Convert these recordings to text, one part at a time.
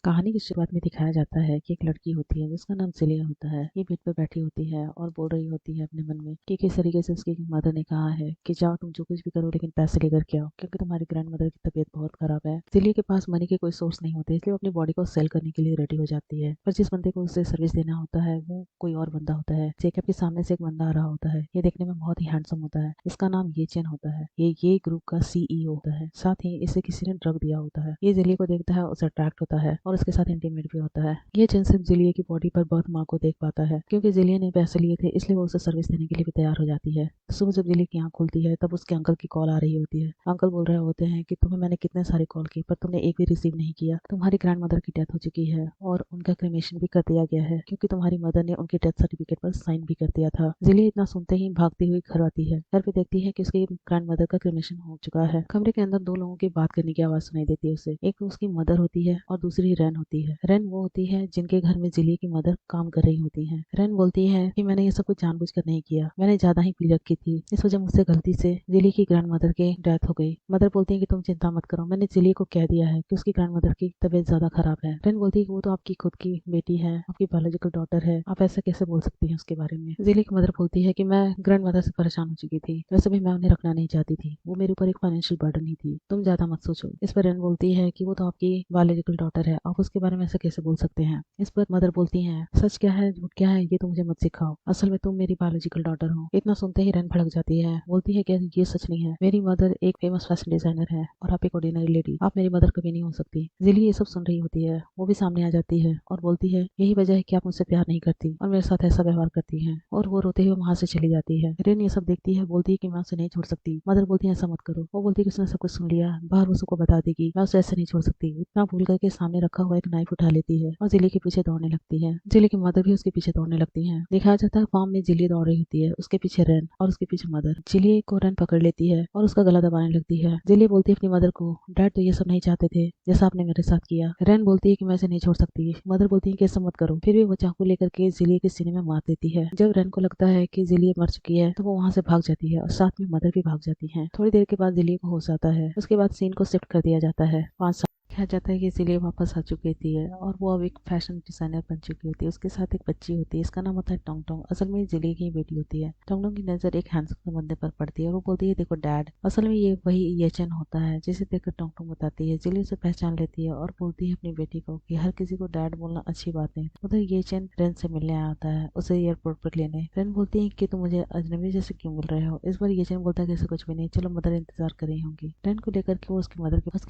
कहानी की शुरुआत में दिखाया जाता है कि एक लड़की होती है जिसका नाम जिलिया होता है। ये बेड पर बैठी होती है और बोल रही होती है अपने मन में कि किस तरीके से उसकी मदर ने कहा है कि जाओ तुम जो कुछ भी करो लेकिन पैसे लेकर के आओ, क्योंकि तुम्हारी ग्रैंड मदर की तबीयत बहुत खराब है। जिलिया के पास मनी के कोई सोर्स नहीं होते, इसलिए वो अपनी बॉडी को सेल करने के लिए रेडी हो जाती है। पर जिस बंदे को उसे सर्विस देना होता है वो कोई और बंदा होता है। जेकब के सामने से एक बंदा आ रहा होता है। ये देखने में बहुत ही हैंडसम होता है। इसका नाम ये चेन होता है। ये ग्रुप का सीईओ होता है। साथ ही इसे किसी ने ड्रग दिया होता है। ये जिलिया को देखता है, उसे अट्रैक्ट होता है और उसके साथ इंटीमेट भी होता है। ये जिन सिर्फ जिलिया की बॉडी पर बर्थ मार्क को देख पाता है, क्योंकि जिलिया ने पैसे लिए थे इसलिए वो उसे सर्विस देने के लिए भी तैयार हो जाती है। सुबह जब जिलिया की आंख खुलती है तब उसके अंकल की कॉल आ रही होती है। अंकल बोल रहे होते हैं कि तुम्हें मैंने कितने सारे कॉल किए पर तुमने एक भी रिसीव नहीं किया। तुम्हारी ग्रैंड मदर की डेथ हो चुकी है और उनका क्रिमेशन भी कर दिया गया है, क्योंकि तुम्हारी मदर ने उनके डेथ सर्टिफिकेट पर साइन भी कर दिया था। जिलिया इतना सुनते ही भागती हुई घर आती है। घर पे देखती है कि उसकी ग्रैंड मदर का क्रिमेशन हो चुका है। कमरे के अंदर दो लोगों की बात करने की आवाज सुनाई देती है उसे। एक तो उसकी मदर होती है और दूसरी रैन होती है। रैन वो होती है जिनके घर में जिलिया की मदर काम कर रही होती है। रैन बोलती है कि मैंने ये सब कुछ जानबूझकर नहीं किया, मैंने ज्यादा ही पी रखी थी, इस वजह मुझसे गलती से जिलिया की ग्रैंड मदर की डेथ हो गई। मदर बोलती है कि तुम चिंता मत करो, मैंने जिलिया को कह दिया है कि उसकी ग्रैंड मदर की तबीयत ज्यादा खराब है। रैन बोलती है कि वो तो आपकी खुद की बेटी है, आपकी बायोलॉजिकल डॉटर है, आप ऐसा कैसे बोल सकती हैं उसके बारे में। जिलिया की मदर बोलती है कि मैं ग्रैंड मदर से परेशान हो चुकी थी, वैसे भी मैं उन्हें रखना नहीं चाहती थी, वो मेरे ऊपर एक फाइनेंशियल बर्डन ही थी, तुम ज्यादा मत सोचो। इस पर रैन बोलती है कि वो तो आपकी बायोलॉजिकल डॉटर है, आप उसके बारे में ऐसे कैसे बोल सकते हैं। इस पर मदर बोलती हैं सच क्या है झूठ क्या है ये तो मुझे मत सिखाओ, असल में तुम मेरी बायोलॉजिकल डॉटर हो। इतना सुनते ही रैन भड़क जाती है। बोलती है कि ये सच नहीं है, मेरी मदर एक फेमस फैशन डिजाइनर है और आप एक ऑर्डिनरी लेडी, आप मेरी मदर कभी नहीं हो सकती। जिली ये सब सुन रही होती है, वो भी सामने आ जाती है और बोलती है यही वजह है कि आप मुझसे प्यार नहीं करती और मेरे साथ ऐसा व्यवहार करती है, और वो रोते हुए वहां से चली जाती है। रेन ये सब देखती है, बोलती है कि मैं उसे नहीं छोड़ सकती। मदर बोलती है ऐसा मत करो। वो बोलती है कि उसने सब कुछ सुन लिया, बाहर वो सबको बता देगी, मैं उसे ऐसे नहीं छोड़ सकती। इतना भूल करके सामने रखा हुआ एक नाइफ उठा लेती है और जिली के पीछे दौड़ने लगती है। जिली की मदर भी उसके पीछे दौड़ने लगती है। दिखाया जाता है फार्म में जिली दौड़ रही होती है, उसके पीछे रैन और उसके पीछे मदर। जिली को रैन पकड़ लेती है और उसका गला दबाने लगती है। जिली बोलती है अपनी मदर को, डैड तो ये सब नहीं चाहते थे जैसा आपने मेरे साथ किया। रैन बोलती है कि मैं इसे नहीं छोड़ सकती। मदर बोलती है कि ऐसा मत करो। फिर भी वो चाकू लेकर के जिली के सीने में मार देती है। जब रैन को लगता है कि जिली मर चुकी है तो वो वहां से भाग जाती है और साथ में मदर भी भाग जाती है। थोड़ी देर के बाद जिली को होश आता है। उसके बाद सीन को शिफ्ट कर दिया जाता है 5 साल। कहा जाता है कि जिले वापस आ चुकी होती है और वो अब एक फैशन डिजाइनर बन चुकी होती है। उसके साथ एक बच्ची होती है, इसका नाम होता है टोंग टोंग। असल में जिले की बेटी होती है। टोंग टोंग की नजर एक हैंडसम बंदे पर पड़ती है और वो बोलती है देखो डैड, असल में ये वही येचन होता है जिसे देखकर टोंग टोंग बताती है। जिले उसे पहचान लेती है और बोलती है अपनी बेटी को कि हर किसी को डैड बोलना अच्छी बात नहीं। उधर येचन रेन से मिलने आया होता है, उसे एयरपोर्ट पर लेने। रेन बोलती है कि तुम मुझे अजनबी जैसे क्यों बोल रहे हो। इस बार येचन बोलता है कि ऐसा कुछ भी नहीं, चलो मदर इंतजार कर रही होंगी। रेन को लेकर के वो उसकी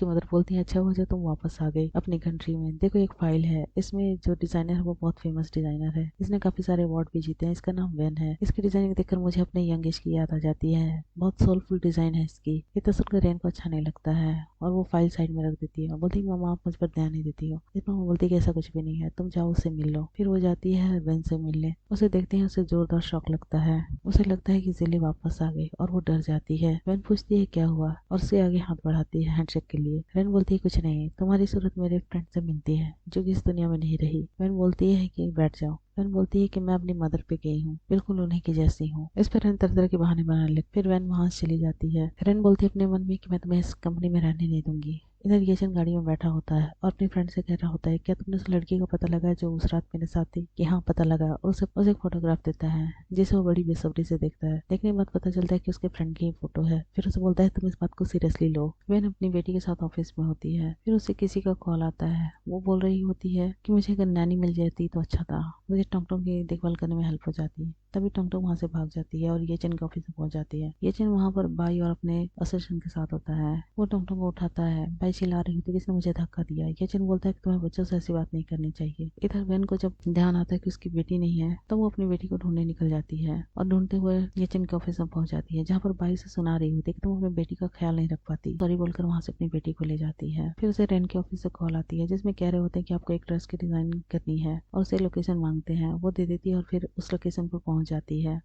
मदर बोलती है अच्छा हुआ जो तुम वापस आ गई अपनी कंट्री में। देखो एक फाइल है, इसमें जो डिजाइनर है वो बहुत फेमस डिजाइनर है, इसने काफी सारे अवार्ड भी जीते हैं, इसका नाम वेन है। इसकी डिजाइनिंग देखकर मुझे अपने यंग एज की याद आ जाती है, बहुत सोलफुल डिजाइन है इसकी। ये तो सुनकर रेन को अच्छा नहीं लगता है और वो फाइल साइड में रख देती है और बोलती है मामा आप मुझ पर ध्यान नहीं देती हो। इस पर वो बोलती है कि ऐसा कुछ भी नहीं है, तुम जाओ उससे मिल लो। फिर वो जाती है वेन से मिलने। उसे देखते हैं उसे जोरदार शौक लगता है। उसे लगता है कि जिले वापस आ गई और वो डर जाती है। वेन पूछती है क्या हुआ और उससे आगे हाथ बढ़ाती है हैंडशेक के लिए। रेन बोलती है कुछ नहीं, तुम्हारी सूरत मेरे फ्रेंड से मिलती है जो कि इस दुनिया में नहीं रही। वेन बोलती है कि बैठ जाओ। वैन बोलती है कि मैं अपनी मदर पे गई हूँ, बिल्कुल उन्हीं की जैसी हूँ। इस पर रैन तरह तरह के बहाने बनाने लग। फिर वैन वहां से चली जाती है। रैन बोलती है अपने मन में कि मैं तुम्हें इस कंपनी में रहने नहीं दूंगी। इधर येचन गाड़ी में बैठा होता है और अपनी फ्रेंड से कह रहा होता है क्या तुमने उस लड़की का पता लगा जो उस रात मेरे साथ थी। कि हाँ पता लगा, और उसे एक फोटोग्राफ देता है जिसे वो बड़ी बेसब्री से देखता है। देखने के बाद पता चलता है कि उसके फ्रेंड की फोटो है। फिर उसे बोलता है तुम इस बात को सीरियसली लो। वैन अपनी बेटी के साथ ऑफिस में होती है। फिर उसे किसी का कॉल आता है। वो बोल रही होती है कि मुझे अगर नैनी मिल जाती तो अच्छा था, मुझे टोंग की देखभाल करने में हेल्प हो जाती है। तभी टोंग वहां से भाग जाती है और येचन के ऑफिस में पहुंच जाती है। येचन वहां पर बाई और अपने असिस्टेंट के साथ होता है। वो टोंग को उठाता है। बाई चिल्ला रही होती है किसने मुझे धक्का दिया। येचन बोलता है कि तुम्हें बच्चों से ऐसी बात नहीं करनी चाहिए। इधर वेन को जब ध्यान आता है कि उसकी बेटी नहीं है तो वो अपनी बेटी को ढूंढने निकल जाती है और ढूंढते हुए येचन के ऑफिस में पहुंच जाती है, जहाँ पर बाई से सुना रही होती है कि तुम अपनी बेटी का ख्याल नहीं रख पाती। सॉरी बोलकर वहां से अपनी बेटी को ले जाती है। फिर उसे रेन के ऑफिस से कॉल आती है जिसमें कह रहे होते हैं कि आपको एक ड्रेस की डिजाइन करनी है और उसे लोकेशन मांगते हैं। वो दे देती है और फिर उस लोकेशन पर पहुंच जाती है।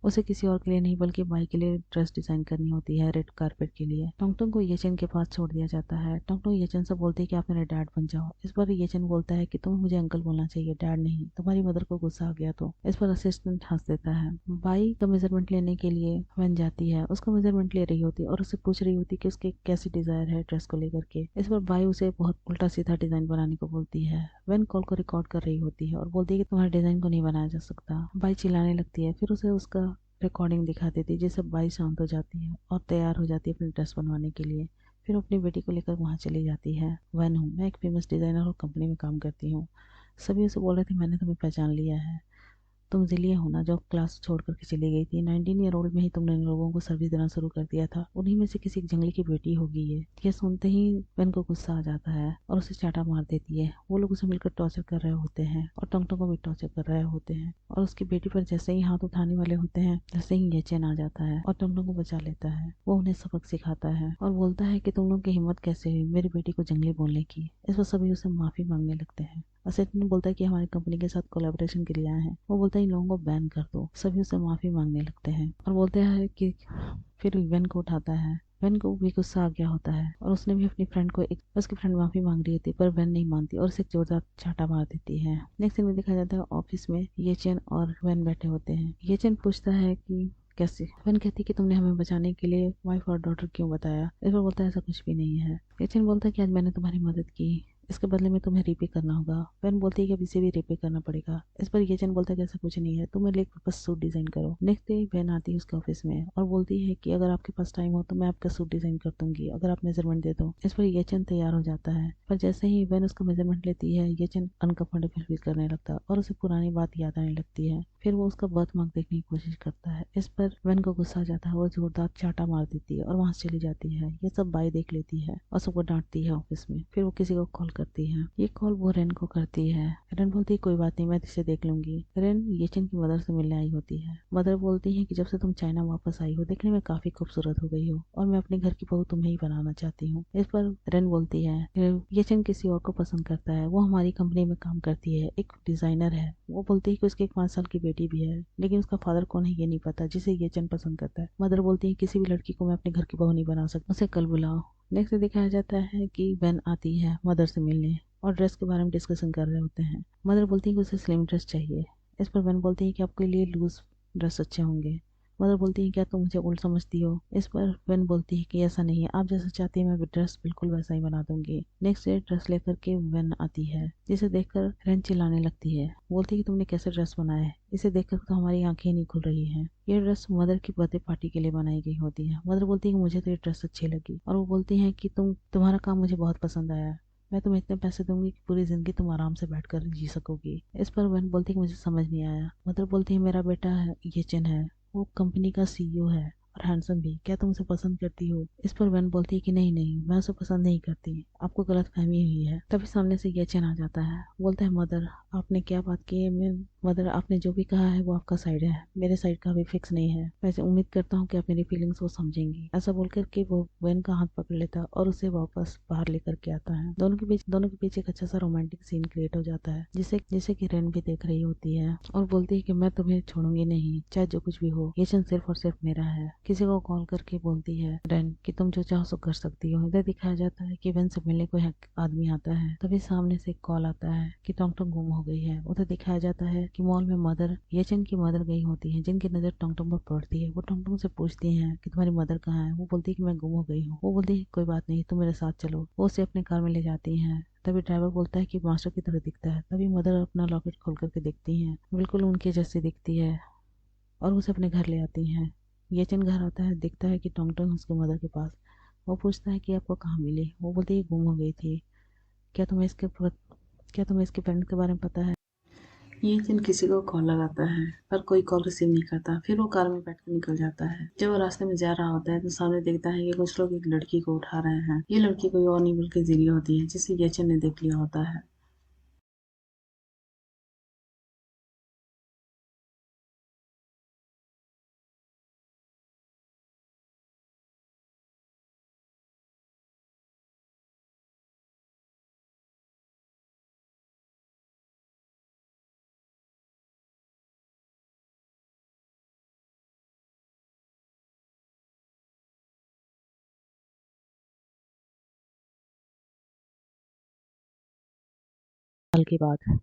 उसे किसी और के लिए नहीं बल्कि बाई के लिए ड्रेस डिजाइन करनी होती है रेड कारपेट के लिए। टोंगटोंग को येचन के पास छोड़ दिया जाता है। टोंगटोंग येचन से बोलती है कि आप मेरे डैड बन जाओ। इस पर येचन बोलता है कि तुम्हें मुझे अंकल बोलना चाहिए, डैड नहीं। तुम्हारी मदर को गुस्सा आ गया तो। इस पर असिस्टेंट हंस देता है। बाई का मेजरमेंट लेने के लिए वैन जाती है। उसका मेजरमेंट ले रही होती है और उससे पूछ रही होती है कि उसकी कैसी डिजायर है ड्रेस को लेकर के। इस पर बाई उसे बहुत उल्टा सीधा डिजाइन बनाने को बोलती है। वैन कॉल को रिकॉर्ड कर रही होती है और बोलती है कि तुम्हारे डिजाइन को नहीं बनाया जा सकता। बाई चिल्लाने लगती है। फिर उसे उसका रिकॉर्डिंग दिखा देती है जिससे बाई शांत हो जाती है और तैयार हो जाती है अपनी ड्रेस बनवाने के लिए। फिर अपनी बेटी को लेकर वहाँ चली जाती है। वैन हूँ, मैं एक फेमस डिज़ाइनर और कंपनी में काम करती हूँ। सभी उसे बोल रहे थे मैंने तुम्हें पहचान लिया है। तुम जिलिया हो ना जो क्लास छोड़ करके चली गई थी। 19 ईयर ओल्ड में ही तुमने इन लोगों को सर्विस देना शुरू कर दिया था। उन्हीं में से किसी एक जंगली की बेटी होगी ये सुनते ही वेन को गुस्सा आ जाता है और उसे चाटा मार देती है। वो लोग उसे मिलकर टॉर्चर कर रहे होते हैं और टोंगटोंग को भी टॉर्चर कर रहे होते हैं और उसकी बेटी पर जैसे ही हाथ उठाने वाले होते हैं जैसे ही येचेन आ जाता है और टोंगटोंग को बचा लेता है। वो उन्हें सबक सिखाता है और बोलता है कि तुम लोग की हिम्मत कैसे हुई मेरी बेटी को जंगली बोलने की। इस पर सभी उसे माफी मांगने लगते हैं। असिस्टेंट बोलता है कि हमारी कंपनी के साथ कोलैबोरेशन के लिए आए हैं। वो बोलता है इन लोगों को बैन कर दो। सभी उसे माफी मांगने लगते हैं और बोलते हैं कि फिर वेन को उठाता है। वेन को भी गुस्सा आ गया होता है और उसने भी अपनी फ्रेंड को उसकी फ्रेंड माफी मांग रही होती है पर वेन नहीं मानती और उसे एक जोरदार चाटा मार देती है। नेक्स्ट सीन में दिखाया जाता है ऑफिस में येचेन और वेन बैठे होते हैं। येचेन पूछता है कि कैसे। वेन कहती है कि तुमने हमें बचाने के लिए वाइफ और डॉटर क्यों बताया। इस पर बोलता है ऐसा कुछ भी नहीं है। येचेन बोलता है कि आज मैंने तुम्हारी मदद की, इसके बदले में तुम्हें रीपे करना होगा। वैन बोलती है कि अब इसे भी रीपे करना पड़ेगा। इस पर येचन बोलता है कि ऐसा कुछ नहीं है, तुम मेरे लिए बस सूट डिजाइन करो। नेक्स्ट डे वैन आती है उसके ऑफिस में और बोलती है कि अगर आपके पास टाइम हो तो मैं आपका सूट डिजाइन कर दूंगी अगर आप मेजरमेंट दे दो। इस पर येचन तैयार हो जाता है पर जैसे ही वैन उसका मेजरमेंट लेती है येचन अनकंफर्टेबल फील करने लगता है और उसे पुरानी बात याद आने लगती है। फिर वो उसका बर्थ मार्क देखने की कोशिश करता है। इस पर वैन को गुस्सा आ जाता है और जोरदार चाटा मार देती है और वहां से चली जाती है। ये सब बाई देख लेती है और सबको डांटती है ऑफिस में। फिर वो किसी को कॉल करती है। ये कॉल वो रेन को करती है। रेन बोलती है कोई बात नहीं मैं इसे देख लूंगी। रेन येचन की मदर से मिलने आई होती है। मदर बोलती है कि जब से तुम चाइना वापस आई हो देखने में काफी खूबसूरत हो गई हो और मैं अपने घर की बहू तुम्हें ही बनाना चाहती हूँ। इस पर रेन बोलती है येचन किसी और को पसंद करता है, वो हमारी कंपनी में काम करती है, एक डिजाइनर है। वो बोलती है कि उसकी एक 5 साल की बेटी भी है लेकिन उसका फादर कौन है ये नहीं पता जिसे येचन पसंद करता है। मदर बोलती है किसी भी लड़की को मैं अपने घर की बहू नहीं बना सकती, उसे कल बुलाओ। नेक्स्ट दिखाया जाता है कि वेन आती है मदर से मिलने और ड्रेस के बारे में डिस्कशन कर रहे होते हैं। मदर बोलती है कि उसे स्लिम ड्रेस चाहिए। इस पर वेन बोलती है कि आपके लिए लूज ड्रेस अच्छे होंगे। मदर बोलती है क्या तुम मुझे ओल्ड समझती हो। इस पर वेन बोलती है कि ऐसा नहीं है, आप जैसा चाहती है मैं ड्रेस बिल्कुल वैसा ही बना दूंगी। नेक्स्ट डे ड्रेस लेकर के वेन आती है जिसे देखकर रेन चिल्लाने लगती है। बोलती है कि तुमने कैसे ड्रेस बनाया है, इसे देखकर तो हमारी आंखें नहीं खुल रही हैं। ये ड्रेस मदर की बर्थडे पार्टी के लिए बनाई गई होती है। मदर बोलती है कि मुझे तो ये ड्रेस अच्छी लगी और वो बोलती है कि तुम्हारा काम मुझे बहुत पसंद आया, मैं तुम्हें इतने पैसे दूंगी कि पूरी जिंदगी तुम आराम से बैठकर जी सकोगी। इस पर बहन बोलती है कि मुझे समझ नहीं आया। मदर बोलती है मेरा बेटा है येचन है, वो कंपनी का सीईओ है और हैंडसम भी, क्या तुम उसे पसंद करती हो। इस पर बहन बोलती है कि नहीं नहीं मैं उसे पसंद नहीं करती, आपको गलत फहमी हुई है। तभी सामने से येचन आ जाता है। बोलता है मदर आपने क्या बात की है। मैं मदर आपने जो भी कहा है वो आपका साइड है, मेरे साइड का भी फिक्स नहीं है। वैसे उम्मीद करता हूँ कि आप मेरी फीलिंग्स को समझेंगी। ऐसा बोलकर के वो वेन का हाथ पकड़ लेता है और उसे वापस बाहर लेकर के आता है। दोनों के बीच एक अच्छा सा रोमांटिक सीन क्रिएट हो जाता है जिसे कि रेन भी देख रही होती है और बोलती है कि मैं तुम्हें छोड़ूंगी नहीं चाहे जो कुछ भी हो, ये क्षण सिर्फ और सिर्फ मेरा है। किसी को कॉल करके बोलती है रेन कि तुम जो चाहो सो कर सकती हो। इधर दिखाया जाता है कि वेन से मिलने कोई आदमी आता है। तभी सामने से एक कॉल आता है कि टोंगटोंग गुम हो गई है। उधर दिखाया जाता है कि मॉल में मदर येचन की मदर गई होती है जिनकी नजर टोंगटोंग पर पड़ती है। वो टोंगटोंग से पूछती है कि तुम्हारी मदर कहाँ है। वो बोलती है कि मैं गुम हो गई हूँ। वो बोलती है कोई बात नहीं तुम मेरे साथ चलो। वो उसे अपने कार में ले जाती है। तभी ड्राइवर बोलता है कि मास्टर की तरह दिखता है। तभी मदर अपना लॉकेट खोल करके देखती है, बिल्कुल उनके जैसी दिखती है और उसे अपने घर ले आती हैं। येचन घर आता है, देखता है कि टोंगटोंग उसके मदर के पास। वो पूछता है कि आपको कहाँ मिली। वो बोलती है गुम हो गई थी। क्या तुम्हें इसके क्या तुम्हें इसके पेरेंट्स के बारे में पता है। ये दिन किसी को कॉल लगाता है पर कोई कॉल रिसीव नहीं करता। फिर वो कार में बैठ कर निकल जाता है। जब वो रास्ते में जा रहा होता है तो सामने देखता है कि कुछ लोग एक लड़की को उठा रहे हैं। ये लड़की कोई और नहीं बल्कि जिलिया होती है जिसे येचन ने देख लिया होता है। साल के बाद